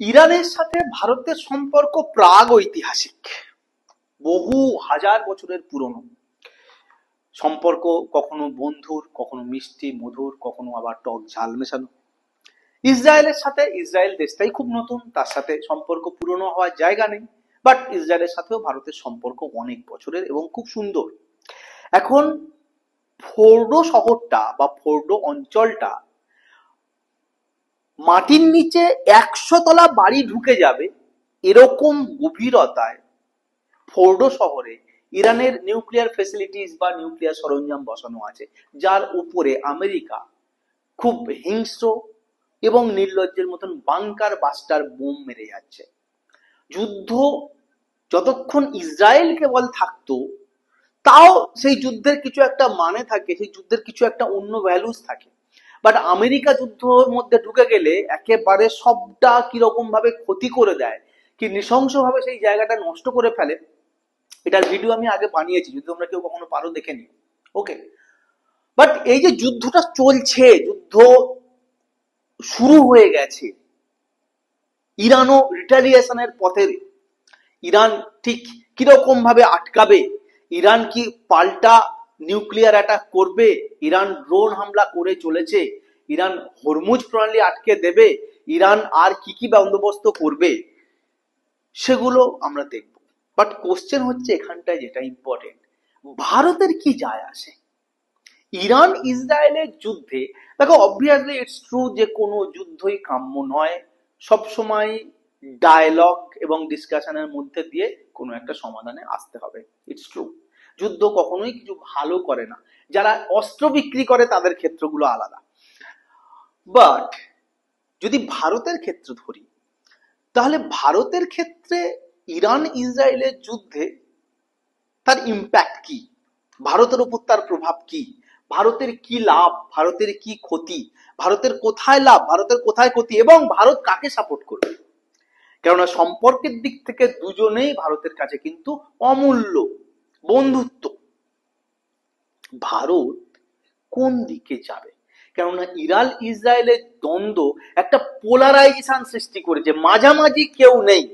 ইরানের সাথে ভারতের সম্পর্ক প্রাগ ঐতিহাসিক, বহু হাজার বছরের পুরনো সম্পর্ক। কখনো বন্ধুর, কখনো মিষ্টি মধুর, কখনো আবার টক ঝাল মেশানো। ইসরায়েলের সাথে, ইসরায়েল দেশটাই খুব নতুন, তার সাথে সম্পর্ক পুরনো হওয়ার জায়গা নেই, বাট ইসরায়েলের সাথেও ভারতের সম্পর্ক অনেক বছরের এবং খুব সুন্দর। এখন ফোর্ডো শহরটা বা ফোর্ডো অঞ্চলটা মাটির নিচে 100 তলা বাড়ি ঢুকে যাবে এরকম গভীরতায় ফোর্ডো শহরে ইরানের নিউক্লিয়ার ফেসিলিটিস বা নিউক্লিয়ার সরঞ্জাম বসানো আছে, যার উপরে আমেরিকা খুব হিংস্র এবং নির্লজ্জের মতন বাংকার বাস্টার বোম মেরে যাচ্ছে। যুদ্ধ যতক্ষণ ইসরায়েল কেবল থাকতো, তাও সেই যুদ্ধের কিছু একটা মানে থাকে, সেই যুদ্ধের কিছু একটা অন্য ভ্যালুস থাকে। বাট আমেরিকা যুদ্ধের মধ্যে ঢুকে গেলে একেবারে সবটা কিরকম ভাবে ক্ষতি করে দেয়, কি নৃশংস ভাবে সেই জায়গাটা নষ্ট করে ফেলে। এটার ভিডিও আমি আগে বানিয়েছি, যদি তোমরা কেউ কখনো পারো দেখে নিও। ওকে, বাট এই যে যুদ্ধটা চলছে, যুদ্ধ শুরু হয়ে গেছে, ইরানও রিটালিয়েশনের পথে। ইরান ঠিক কিরকম ভাবে আটকাবে? ইরান কি পাল্টা নিউক্লিয়ার অ্যাটাক করবে? ইরান ড্রোন হামলা করে চলেছে। ইরান হরমুজ প্রণালী আটকে দেবে। ইরান আর কি কি বন্দোবস্ত করবে সেগুলো আমরা দেখব। বাট কোশ্চেন হচ্ছে এখানটায় যেটা ইম্পর্টেন্ট, ভারতের কি যায় আসে ইরান ইসরায়েলের যুদ্ধে? দেখো, অবভিয়াসলি ইটস ট্রু যে কোনো যুদ্ধই কাম্য নয়। সবসময় ডায়ালগ এবং ডিসকাশনের মধ্যে দিয়ে কোনো একটা সমাধানে আসতে হবে। ইটস ট্রু, যুদ্ধ কখনোই কিছু ভালো করে না। যারা অস্ত্র বিক্রি করে তাদের ক্ষেত্রগুলো আলাদা। বাট যদি ভারতের ক্ষেত্র ধরি, তাহলে ভারতের ক্ষেত্রে ইরান ইসরায়েলের যুদ্ধে তার ইম্প্যাক্ট কি, ভারতের উপর তার প্রভাব কি, ভারতের কি লাভ, ভারতের কি ক্ষতি, ভারতের কোথায় লাভ, ভারতের কোথায় ক্ষতি, এবং ভারত কাকে সাপোর্ট করবে। কেননা সম্পর্কের দিক থেকে দুজনেই ভারতের কাছে কিন্তু অমূল্য বন্ধুত্ব। ভারত কোন দিকে যাবে? কেননা ইরান ইসরায়েলের দ্বন্দ্ব একটা পোলারাইজেশন সৃষ্টি করেছে, মাঝামাঝি কেউ নেই।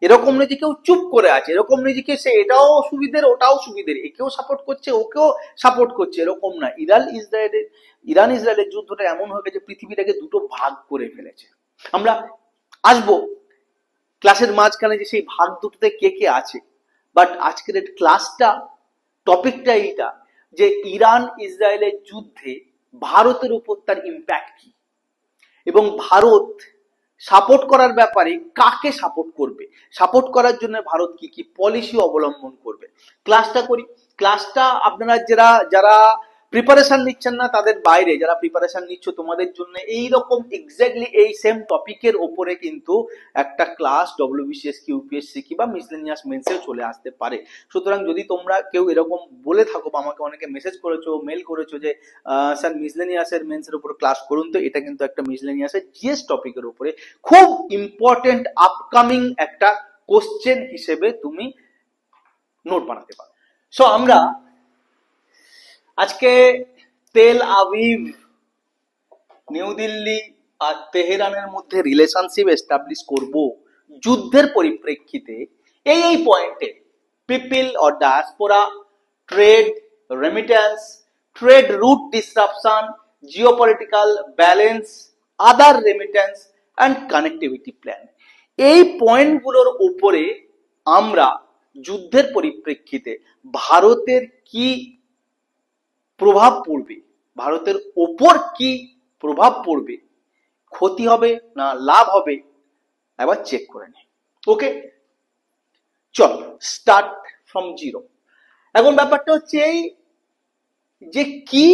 এরকম নেই যে কেউ চুপ করে আছে, এরকম নেই যে সে এটাও সুবিধের ওটাও সুবিধের, একেও সাপোর্ট করছে ওকেও সাপোর্ট করছে, এরকম না। ইরান ইসরায়েলের যুদ্ধটা এমন হয়ে গেছে, পৃথিবীটাকে দুটো ভাগ করে ফেলেছে। আমরা আসবো ক্লাসের মাঝখানে যে সেই ভাগ দুটোতে কে কে আছে, বাট আজকের ক্লাসটা টপিকটা এইটা যে ইরান ইসরায়েলের যুদ্ধে ভারতের উপর তার ইম্প্যাক্ট কি, এবং ভারত সাপোর্ট করার ব্যাপারে কাকে সাপোর্ট করবে, সাপোর্ট করার জন্য ভারত কি কি পলিসি অবলম্বন করবে। ক্লাসটা করি। ক্লাসটা আপনারা যারা প্রিপারেশন নিচ্ছেন না তাদের বাইরে, যারা প্রিপারেশন নিচ্ছ তোমাদের জন্য এইরকম এক্স্যাক্টলি এই সেম টপিকের ওপরে কিন্তু একটা ক্লাস ডব্লিউবিসিএস কি, ইউপিএসসি কি বা মিসলেনিয়াস মেন্সেও চলে আসতে পারে। সুতরাং যদি তোমরা কেউ এরকম বলে থাকো বা আমাকে অনেকে মেসেজ করেছো, মেল করেছো যে স্যার মিসলেনিয়াসের মেন্সের উপর ক্লাস করুন, তো এটা কিন্তু একটা মিসলেনিয়াসের জিএস টপিকের উপরে খুব ইম্পর্টেন্ট আপকামিং একটা কোশ্চেন হিসেবে তুমি নোট বানাতে পারো। সো আমরা আজকে তেল আভিভ, নিউ দিল্লি আর তেহরানের মধ্যে রিলেশনশিপ এস্টাবলিশ করব যুদ্ধের পরিপ্রেক্ষিতে। এই পয়েন্টে people or diaspora, trade, remittance, trade root disruption, geopolitical balance, other remittance and connectivity plan, এই পয়েন্টগুলোর উপরে আমরা যুদ্ধের পরিপ্রেক্ষিতে ভারতের কি প্রভাব পড়বে, ভারতের ওপর কি প্রভাব পড়বে, ক্ষতি হবে না লাভ হবে, একবার চেক করে নি। ওকে, চল স্টার্ট ফ্রম জিরো। এখন ব্যাপারটা হচ্ছে এই যে কি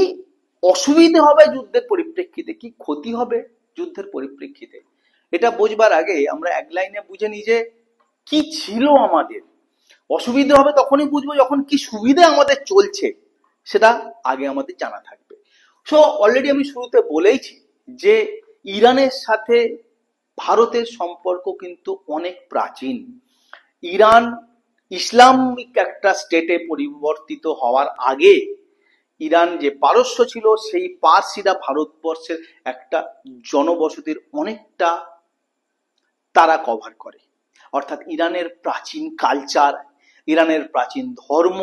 অসুবিধে হবে যুদ্ধের পরিপ্রেক্ষিতে, কি ক্ষতি হবে যুদ্ধের পরিপ্রেক্ষিতে, এটা বুঝবার আগে আমরা এক লাইনে বুঝে নিই যে কি ছিল আমাদের। অসুবিধে হবে তখনই বুঝবো যখন কি সুবিধে আমাদের চলছে, সেটা আগে আমাদের জানা থাকবে। সো অলরেডি আমি শুরুতে বলেইছি যে ইরানের সাথে ভারতের সম্পর্ক কিন্তু অনেক প্রাচীন। ইরান ইসলামিক একটা স্টেটে পরিবর্তিত হওয়ার আগে ইরান যে পারস্য ছিল, সেই পারসিরা ভারতবর্ষের একটা জনবসতির অনেকটা তারা কভার করে। অর্থাৎ ইরানের প্রাচীন কালচার, ইরানের প্রাচীন ধর্ম,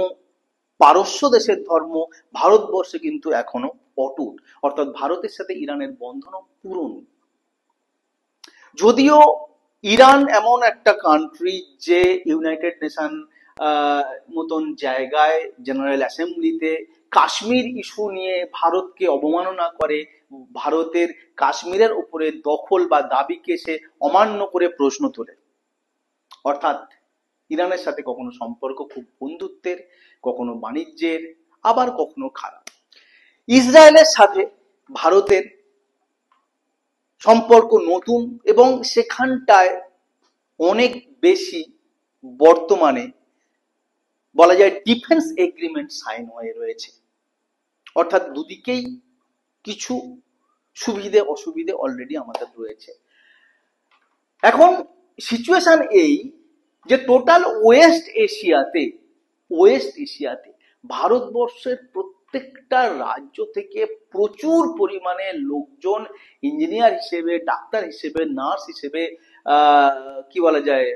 পারস্য দেশের ধর্ম ভারতবর্ষে কিন্তু এখনো অটুট। অর্থাৎ ভারতের সাথে ইরানের বন্ধনও পুরনো। যদিও ইরান এমন একটা কান্ট্রি যে ইউনাইটেড নেশন মতন জায়গায় জেনারেল অ্যাসেম্বলিতে কাশ্মীর ইস্যু নিয়ে ভারতকে অবমাননা করে, ভারতের কাশ্মীরের উপরে দখল বা দাবিকে সে অমান্য করে প্রশ্ন তোলে। অর্থাৎ ইরানের সাথে কখনো সম্পর্ক খুব বন্ধুত্বের, কখনো বাণিজ্যের, আবার কখনো খারাপ। ইসরায়েলের সাথে ভারতের সম্পর্ক নতুন এবং সেখানটায় অনেক বেশি বর্তমানে বলা যায় ডিফেন্স এগ্রিমেন্ট সাইন হয়ে রয়েছে। অর্থাৎ দুদিকেই কিছু সুবিধে অসুবিধে অলরেডি আমাদের রয়েছে। এখন সিচুয়েশন এই যে টোটাল ওয়েস্ট এশিয়াতে ভারতবর্ষের প্রত্যেকটা রাজ্য থেকে প্রচুর পরিমাণে লোকজন ইঞ্জিনিয়ার হিসেবে, ডাক্তার হিসেবে, নার্স হিসেবে, কি বলা যায়,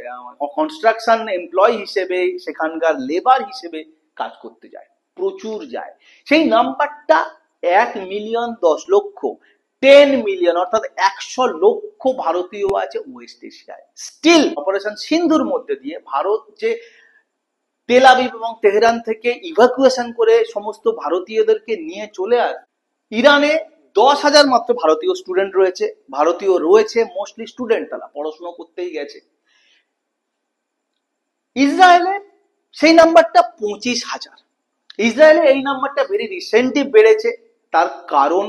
কনস্ট্রাকশন এমপ্লয় হিসেবে, সেখানকার লেবার হিসেবে কাজ করতে যায়, প্রচুর যায়। সেই নাম্বারটা 1,000,000, 10 লক্ষ, 10 মিলিয়ন, অর্থাৎ 100 লক্ষ ভারতীয় আছে ওয়েস্ট এশিয়ায়। স্টিল অপারেশন সিন্ধুর মধ্যে দিয়ে ভারত যে তেল আবিব এবং তেহরান থেকে ইভাকুয়েশন করে সমস্ত ভারতীয়দেরকে নিয়ে চলে আসে, ইরানে 10,000 মাত্র ভারতীয় স্টুডেন্ট রয়েছে, মোস্টলি স্টুডেন্ট, তারা পড়াশোনা করতেই গেছে। ইসরায়েলে সেই নাম্বারটা 25,000। ইসরায়েলে এই নাম্বারটা ভেরি রিসেন্টলি বেড়েছে। তার কারণ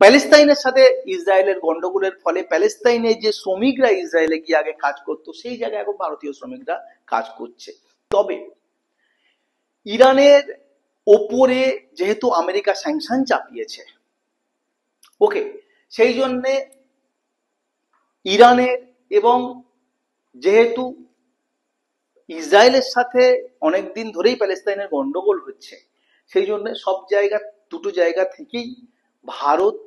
প্যালেস্তাইনের সাথে ইসরায়েলের গন্ডগোলের ফলে প্যালেস্তাইনে যে শ্রমিকরা ইসরায়েলে গিয়ে আগে কাজ করতো, সেই জায়গায় এখন ভারতীয় শ্রমিকরা কাজ করছে। তবে ইরানের ওপরে যেহেতু আমেরিকা স্যাংশন চাপিয়েছে, ওকে, সেই জন্যে ইরানের, এবং যেহেতু ইসরায়েলের সাথে অনেকদিন ধরেই প্যালেস্তাইনের গন্ডগোল হচ্ছে, সেই জন্য দুটো জায়গা থেকেই ভারত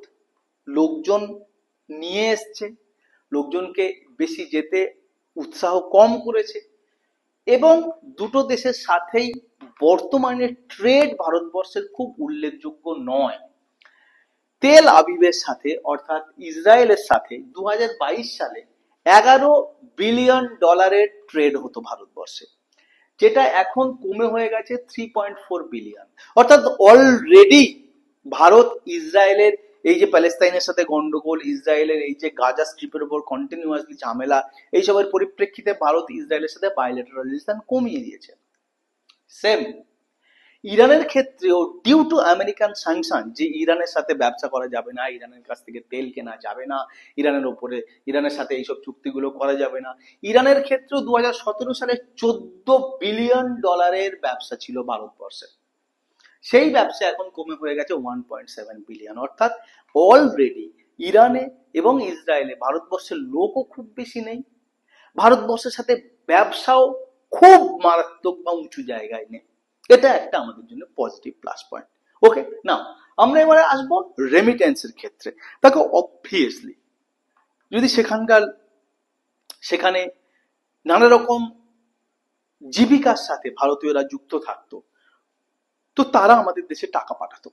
লোকজন নিয়ে এসছে, লোকজনকে বেশি যেতে উৎসাহ কম করেছে, এবং দুটো দেশের সাথেই বর্তমানে ট্রেড ভারতবর্ষের খুব উল্লেখযোগ্য নয়। তেল আবিবের সাথে অর্থাৎ ইসরায়েলের সাথে 2022 সালে $11 বিলিয়ন ট্রেড হতো ভারতবর্ষে, যেটা এখন কমে হয়ে গেছে 3.4 বিলিয়ন। অর্থাৎ অলরেডি ভারত ইসরায়েলের এই যে প্যালেস্তাইনের সাথে গন্ডগোল, ইসরায়েলের এই যে গাজা স্ট্রিপের উপর কন্টিনিউয়াসলি ঝামেলা, এইসবের পরিপ্রেক্ষিতে ভারত ইসরায়েলের সাথে বাইলেটারাল রিলেশন কমিয়ে দিয়েছে। সেম ইরানের ক্ষেত্রেও ডিউ টু আমেরিকান স্যাংশন, যে ইরানের সাথে ব্যবসা করা যাবে না, ইরানের কাছ থেকে তেল কেনা যাবে না, ইরানের সাথে এইসব চুক্তিগুলো করা যাবে না। ইরানের ক্ষেত্রেও 2017 সালে $14 বিলিয়ন ব্যবসা ছিল ভারতবর্ষের। সেই ব্যবসা এখন কমে হয়ে গেছে 1.7 বিলিয়ন। অর্থাৎ অলরেডি ইরানে এবং ইসরায়েলে ভারতবর্ষের লোকও খুব বেশি নেই, ভারতবর্ষের সাথে ব্যবসাও খুব মারাত্মক বা উঁচু জায়গায় নেই। এটা একটা আমাদের জন্য পজিটিভ প্লাস পয়েন্ট। ওকে, না আমরা এবারে আসবো রেমিটেন্সের ক্ষেত্রে। দেখো, অবভিয়াসলি যদি সেখানে নানা রকম জীবিকার সাথে ভারতীয়রা যুক্ত থাকতো, তো তারা আমাদের দেশে টাকা পাঠাতো,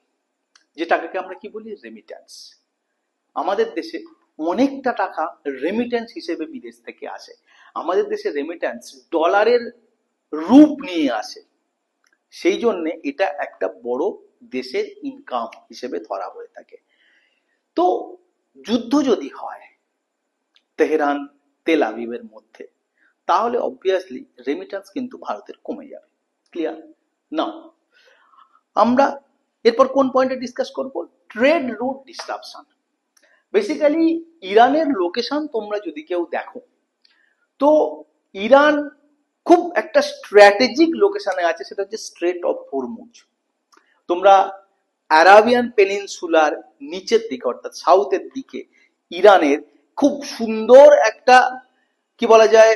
যে টাকাকে আমরা কি বলি, রেমিটেন্স। আমাদের দেশে অনেকটা টাকা রেমিটেন্স হিসেবে বিদেশ থেকে আসে। আমাদের দেশে রেমিটেন্স ডলারের রূপ নিয়ে আসে, সেই জন্য এটা একটা বড় দেশের ইনকাম হিসেবে ধরা হয়ে থাকে। তো যুদ্ধ যদি হয় তেহরান তেল আবিবের মধ্যে, তাহলে অবভিয়াসলি রেমিটেন্স কিন্তু ভারতের কমে যাবে। ক্লিয়ার? না, আমরা এরপর কোন পয়েন্টে ডিসকাস করব? Trade root disruption. বেসিক্যালি ইরানের লোকেশন তোমরা যদি কেউ দেখো, তো ইরান খুব একটা স্ট্র্যাটেজিক লোকেশনে আছে, সেটা হচ্ছে স্ট্রেট অফ হরমুজ। তোমরা আরাবিয়ান পেনিনসুলার নিচের দিকে অর্থাৎ সাউথের দিকে ইরানের খুব সুন্দর একটা, কি বলা যায়,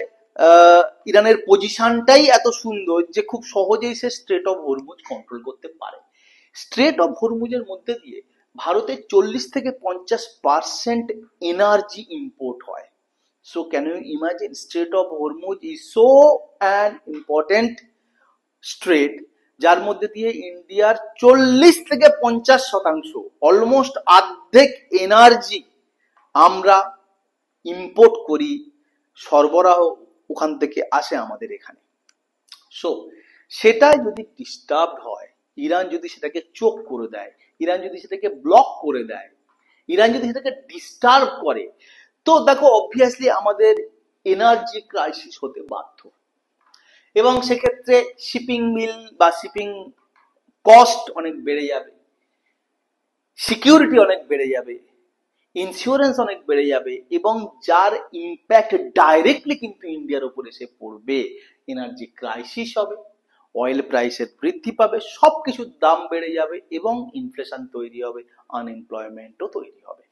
ইরানের পজিশনটাই এত সুন্দর যে খুব সহজেই সে স্ট্রেট অফ হরমুজ কন্ট্রোল করতে পারে। স্ট্রেট অফ হরমুজের মধ্যে দিয়ে ভারতের 40 থেকে 50% এনার্জি ইম্পোর্ট হয়। So can you imagine, Strait of Hormuz is so an important strait, যার মধ্যে দিয়ে ইন্ডিয়ার 40 থেকে 50% অলমোস্ট অর্ধেক এনার্জি আমরা ইম্পোর্ট করি, সরবরাহ ওখান থেকে আসে আমাদের এখানে। সো সেটা যদি ডিস্টার্বড হয়, ইরান যদি সেটাকে চোখ করে দেয়, ইরান যদি সেটাকে ব্লক করে দেয়, ইরান যদি সেটাকে ডিস্টার্ব করে, তো দেখো অবভিয়াসলি আমাদের এনার্জি ক্রাইসিস হতে বাধ্য, এবং সেক্ষেত্রে শিপিং মিল বা শিপিং কস্ট অনেক বেড়ে যাবে, সিকিউরিটি অনেক বেড়ে যাবে, ইন্স্যুরেন্স অনেক বেড়ে যাবে, এবং যার ইম্প্যাক্ট ডাইরেক্টলি কিন্তু ইন্ডিয়ার উপর এসে পড়বে। এনার্জি ক্রাইসিস হবে, অয়েল প্রাইসের বৃদ্ধি পাবে, সবকিছুর দাম বেড়ে যাবে, এবং ইনফ্লেশন তৈরি হবে, আনএমপ্লয়মেন্টও তৈরি হবে।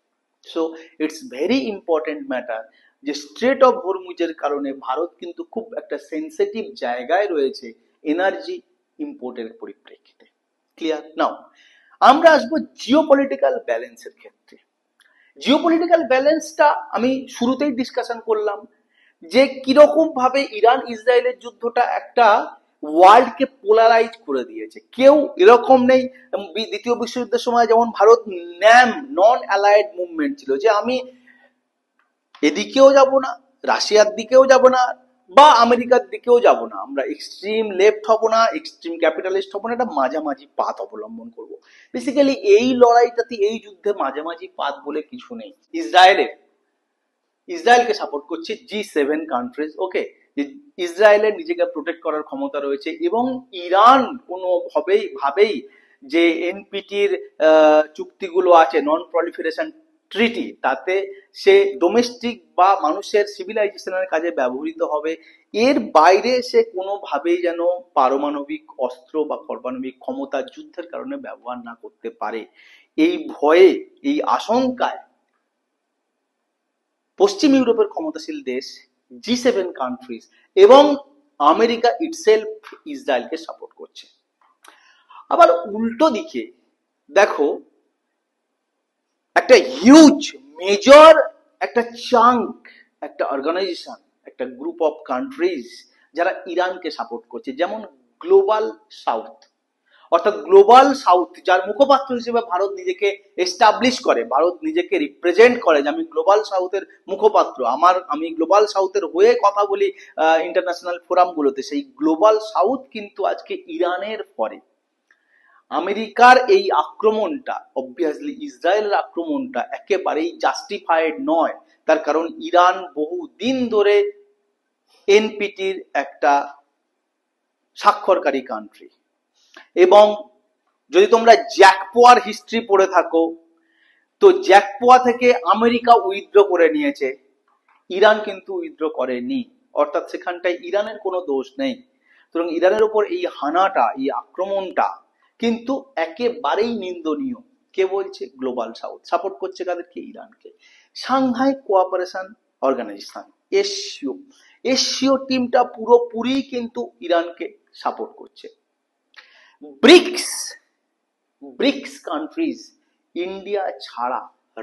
So it's very important matter যে স্ট্রেট অফ হরমুজের কারণে ভারত কিন্তু খুব একটা সেন্সিটিভ জায়গায় রয়েছে এনার্জি ইম্পোর্টের পরিপ্রেক্ষিতে। ক্লিয়ার? নাও আমরা আসবো জিওপলিটিক্যাল ব্যালেন্সের ক্ষেত্রে। জিওপলিটিক্যাল ব্যালেন্সটা আমি শুরুতেই ডিসকাশন করলাম যে কিরকম ভাবে ইরান ইসরায়েলের যুদ্ধটা একটা ওয়ার্ল্ডকে পোলারাইজ করে দিয়েছে। কেউ এরকম নেই, দ্বিতীয় বিশ্বযুদ্ধের সময় যেমন ভারত ন্যাম নন অ্যালায়েড মুভমেন্ট ছিল, যে আমি এদিকেও যাব না, রাশিয়ার দিকেও যাব না, বা আমেরিকার দিকেও যাব না, আমরা এক্সট্রিম লেফট হব না, এক্সট্রিম ক্যাপিটালিস্ট হব না, একটা মাঝামাঝি পাথ অবলম্বন করব। বেসিক্যালি এই লড়াইটাতে, এই যুদ্ধে মাঝামাঝি পাথ বলে কিছু নেই। ইসরায়েলকে সাপোর্ট করছে G7 কান্ট্রিজ, ওকে, ইসরায়েলের নিজেকে প্রোটেক্ট করার ক্ষমতা রয়েছে, এবং ইরান ভাবেই যে এনপিটির চুক্তিগুলো আছে, নন প্রলিফারেশন ট্রিটি, তাতে সে ডোমেস্টিক বা মানুষের সিভিলাইজেশনের কাজে ব্যবহৃত হবে, এর বাইরে সে কোনোভাবেই যেন পারমাণবিক অস্ত্র বা পারমাণবিক ক্ষমতা যুদ্ধের কারণে ব্যবহার না করতে পারে, এই ভয়ে, এই আশঙ্কায় পশ্চিম ইউরোপের ক্ষমতাশীল দেশ G7 কান্ট্রিজ এবং আমেরিকা ইটসেলফ ইসরায়েলকে সাপোর্ট করছে। আবার উল্টো দিকে দেখো, একটা হিউজ মেজর একটা চাঙ্ক, একটা অর্গানাইজেশন, একটা গ্রুপ অফ কান্ট্রিজ যারা ইরানকে সাপোর্ট করছে, যেমন গ্লোবাল সাউথ, অর্থাৎ গ্লোবাল সাউথ, যার মুখপাত্র হিসেবে ভারত নিজেকে এস্টাবলিশ করে, ভারত নিজেকে রিপ্রেজেন্ট করে যে আমি গ্লোবাল সাউথের মুখপাত্র, আমি গ্লোবাল সাউথের হয়ে কথা বলি ইন্টারন্যাশনাল ফোরামগুলোতে। সেই গ্লোবাল সাউথ কিন্তু আজকে ইরানের পরে। আমেরিকার এই আক্রমণটা, অবভিয়াসলি ইসরায়েলের আক্রমণটা একেবারেই জাস্টিফাইড নয়, তার কারণ ইরান বহু দিন ধরে এনপিটির একটা স্বাক্ষরকারী কান্ট্রি, এবং যদি তোমরা জ্যাকপোয়ার হিস্ট্রি পড়ে থাকো, তো জ্যাকপোয়া থেকে আমেরিকা উইথড্র করে নিয়েছে, ইরান কিন্তু উইথড্র করেনি, অর্থাৎ সেখানটায় ইরানের কোনো দোষ নেই। সুতরাং ইরানের উপর এই হানাটা, এই আক্রমণটা কিন্তু একেবারেই নিন্দনীয়। কে বলছে? গ্লোবাল সাউথ সাপোর্ট করছে কাদেরকে? ইরানকে। সাংহাই কোঅপারেশন অর্গানাইজেশন, এশীয় টিমটা পুরোপুরি কিন্তু ইরানকে সাপোর্ট করছে। ব্রিক্স কান্ট্রিজ, ইন্ডিয়া ছাড়া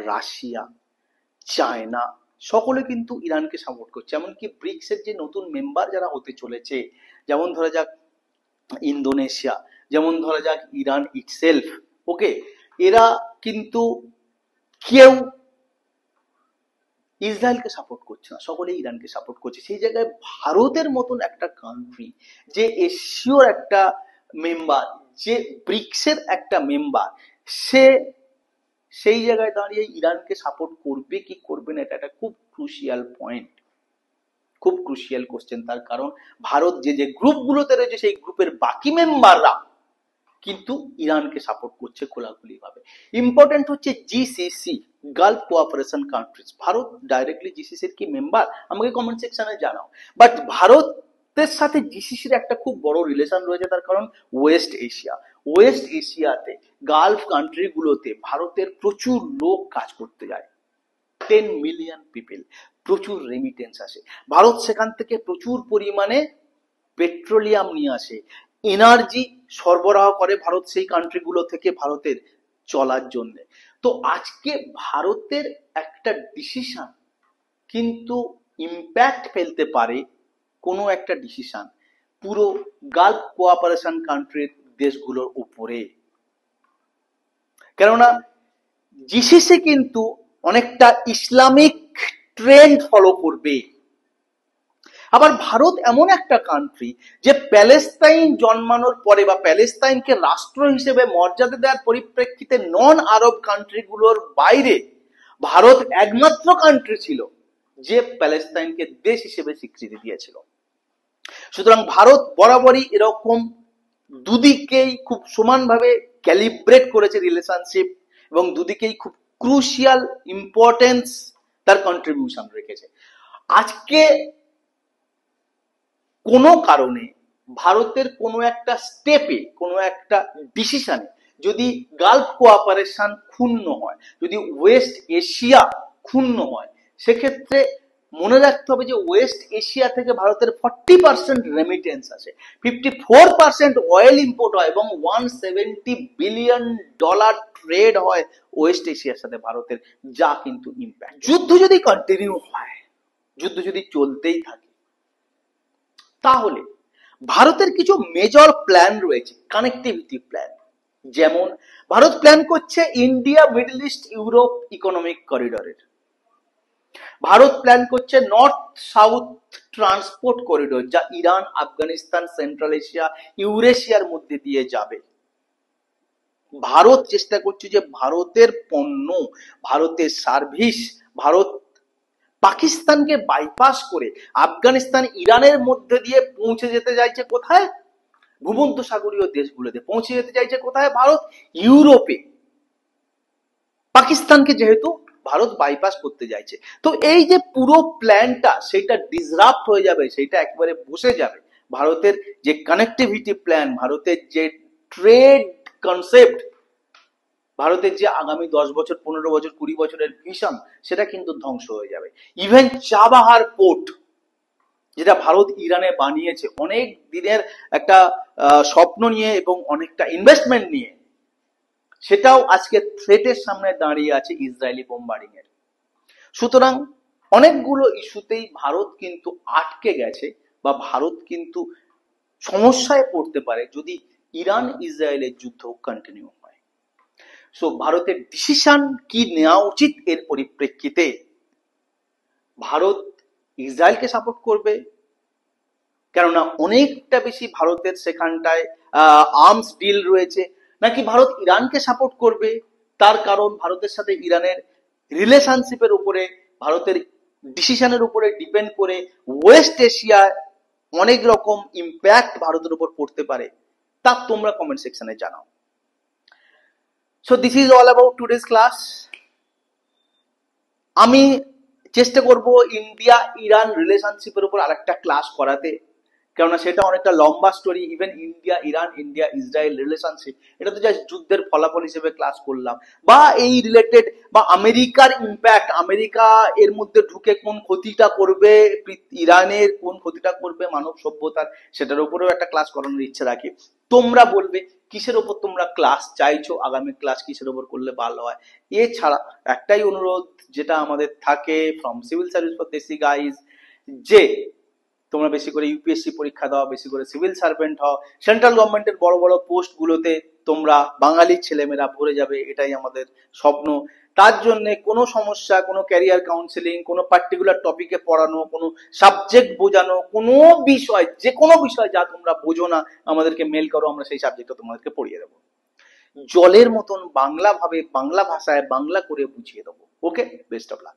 রাশিয়া, চায়না, সকলে কিন্তু ইরানকে সাপোর্ট করছে। এমনকি ব্রিক্স এর যে নতুন মেম্বার যারা হতে চলেছে, যেমন ধরা যাক ইন্দোনেশিয়া, যেমন ধরা যাক ইরান ইটসেলফ, ওকে, এরা কিন্তু কেউ ইসরায়েলকে সাপোর্ট করছে না, সকলে ইরানকে সাপোর্ট করছে। সেই জায়গায় ভারতের মতন একটা কান্ট্রি, যে এশিয়ার একটা মেম্বার, যে ব্রিক্সের একটা মেম্বার, সেই জায়গায় দাঁড়িয়ে ইরানকে সাপোর্ট করবে কি করবে না, এটা একটা খুব ক্রুশিয়াল পয়েন্ট, খুব ক্রুশিয়াল কোশ্চেন। তার কারণ ভারত যে গ্রুপগুলোতে রয়েছে, সেই গ্রুপের বাকি মেম্বাররা কিন্তু ইরানকে সাপোর্ট করছে খোলাখুলি ভাবে। ইম্পর্টেন্ট হচ্ছে GCC, Gulf Cooperation Countries. Bharat directly জিসিসির কি মেম্বার? আমাকে কমেন্ট সেকশনে জানাও। বাট ভারতের সাথে জিসিসির একটা খুব বড় রিলেশন রয়েছে, তার কারণ ওয়েস্ট এশিয়াতে গালফ কান্ট্রিগুলোতে ভারতের প্রচুর লোক কাজ করতে যায়, 10 মিলিয়ন পিপল, প্রচুর রেমিটেন্স আসে, ভারত সেখান থেকে প্রচুর পরিমাণে পেট্রোলিয়াম নিয়ে আসে, এনার্জি সরবরাহ করে ভারত সেই কান্ট্রিগুলো থেকে ভারতের চলার জন্য। তো আজকে ভারতের একটা ডিসিশন কিন্তু ইম্প্যাক্ট ফেলতে পারে কোনো একটা ডিসিশন পুরো গালফ কোঅপারেশন কান্ট্রির দেশগুলোর উপরে। কেননা জিসিসি কিন্তু অনেকটা ইসলামিক ট্রেন্ড ফলো করবে। আবার ভারত এমন একটা কান্ট্রি যে প্যালেস্তাইন জন্মানোর পরে বা প্যালেস্তাইনকে রাষ্ট্র হিসেবে মর্যাদা দেওয়ার পরিপ্রেক্ষিতে নন আরব কান্ট্রিগুলোর বাইরে ভারত একমাত্র কান্ট্রি ছিল যে প্যালেস্তাইনকে দেশ হিসেবে স্বীকৃতি দিয়েছিল। সুতরাং ভারত বরাবরই এরকম দুদিকেই খুব সমানভাবে ক্যালিব্রেট করেছে রিলেশনশিপ এবং দুদিকেই খুব ক্রুশিয়াল ইম্পর্টেন্স তার কন্ট্রিবিউশন রেখেছে। আজকে কোনো কারণে ভারতের কোনো একটা স্টেপে, কোনো একটা ডিসিশনে যদি গালফ কোঅপারেশন ক্ষুণ্ণ হয়, যদি ওয়েস্ট এশিয়া ক্ষুণ্ণ হয়, সেক্ষেত্রে মনে রাখতে হবে যে ওয়েস্ট এশিয়া থেকে ভারতের 40% রেমিটেন্স আছে, 54% অয়েল ইম্পোর্ট হয় এবং $170 বিলিয়ন ট্রেড হয় ওয়েস্ট এশিয়ার সাথে ভারতের, যা কিন্তু ইম্প্যাক্ট। যুদ্ধ যদি কন্টিনিউ হয়, যুদ্ধ যদি চলতেই থাকে, তাহলে ভারতের কিছু মেজর প্ল্যান রয়েছে, কানেক্টিভিটি প্ল্যান। যেমন ভারত প্ল্যান করছে India Middle East Europe Economic করিডোরের, ভারত প্ল্যান করছে নর্থ সাউথ ট্রান্সপোর্ট করিডোর, যা ইরান, আফগানিস্তান, সেন্ট্রাল এশিয়া, ইউরেশিয়ার মধ্যে দিয়ে যাবে। ভারত চেষ্টা করছে যে ভারতের পণ্য, ভারতের সার্ভিস, ভারত পাকিস্তানকে বাইপাস করে আফগানিস্তান, ইরানের মধ্যে দিয়ে পৌঁছে যেতে চাইছে কোথায়? ভূমধ্যসাগরীয় দেশগুলোতে পৌঁছে যেতে চাইছে কোথায়? ভারত ইউরোপে। পাকিস্তানকে যেহেতু ভারত বাইপাস করতে চাইছে, তো এই যে পুরো প্ল্যানটা সেটা ডিসরাপ্ট হয়ে যাবে, সেটা একেবারে বসে যাবে। ভারতের যে কানেক্টিভিটি প্ল্যান, ভারতের যে ট্রেড কনসেপ্ট, ভারতের যে আগামী 10 বছর, 15 বছর, 20 বছরের ভিশন, সেটা কিন্তু ধ্বংস হয়ে যাবে। ইভেন চাবাহার পোর্ট, যেটা ভারত ইরানে বানিয়েছে অনেক দিনের একটা স্বপ্ন নিয়ে এবং অনেকটা ইনভেস্টমেন্ট নিয়ে, সেটাও আজকে থ্রেটের সামনে দাঁড়িয়ে আছে ইসরায়েলি বোম্বারিং এর। সুতরাং অনেকগুলো ইস্যুতেই ভারত কিন্তু আটকে গেছে বা ভারত কিন্তু সমস্যায় পড়তে পারে যদি ইরান ইসরায়েলের যুদ্ধ কন্টিনিউ হয়। সো ভারতের ডিসিশন কি নেওয়া উচিত এর পরিপ্রেক্ষিতে? ভারত ইসরায়েলকে সাপোর্ট করবে, কেননা অনেকটা বেশি ভারতের সেখানটায় আর্মস ডিল রয়েছে, নাকি ভারত ইরানকে সাপোর্ট করবে, তার কারণ ভারতের সাথে ইরানের রিলেশনশিপের উপরে, ভারতের ডিসিশনের উপরে ডিপেন্ড করে ওয়েস্ট এশিয়ায় অনেক রকম ইম্প্যাক্ট ভারতের উপর পড়তে পারে, তা তোমরা কমেন্ট সেকশনে জানাও। So this is all about today's class. আমি চেষ্টা করব ইন্ডিয়া ইরান রিলেশনশিপের উপর আরেকটা ক্লাস করাতে, কেননা সেটা অনেকটা লম্বা story. Even India Iran, India Israel relationship, এটা তো জাস্ট যুদ্ধের ফলাফল হিসেবে ক্লাস করলাম, বা এই রিলেটেড বা আমেরিকার ইম্প্যাক্ট, আমেরিকা এর মধ্যে ঢুকে কোন ক্ষতিটা করবে, ইরানের কোন ক্ষতিটা করবে মানব সভ্যতার, সেটার উপরেও একটা ক্লাস করানোর ইচ্ছে রাখি। তোমরা বলবে কিসের ওপর তোমরা ক্লাস চাইছো, আগামী ক্লাস কিসের ওপর করলে ভালো হয়। এছাড়া একটাই অনুরোধ যেটা আমাদের থাকে ফ্রম সিভিল সার্ভিস ফর দেশি গাইজ, যে তোমরা বেশি করে ইউপিএসসি পরীক্ষা দাও, বেশি করে সিভিল সার্ভেন্ট হও, সেন্ট্রাল গভর্নমেন্টের বড় বড় পোস্ট গুলোতে তোমরা বাঙালি ছেলেমেয়েরা ভরে যাবে, এটাই আমাদের স্বপ্ন। তার জন্য কোনো সমস্যা, কোনো ক্যারিয়ার কাউন্সেলিং, কোনো পার্টিকুলার টপিকে পড়ানো, কোনো সাবজেক্ট বোঝানো, কোনো বিষয়, যে কোনো বিষয় যা তোমরা বোঝো না, আমাদেরকে মেল করো, আমরা সেই সাবজেক্টটা তোমাদেরকে পড়িয়ে দেবো। জলের মতন বাংলা ভাষায় বাংলা করে বুঝিয়ে দেবো। ওকে, বেস্ট অফ লাক।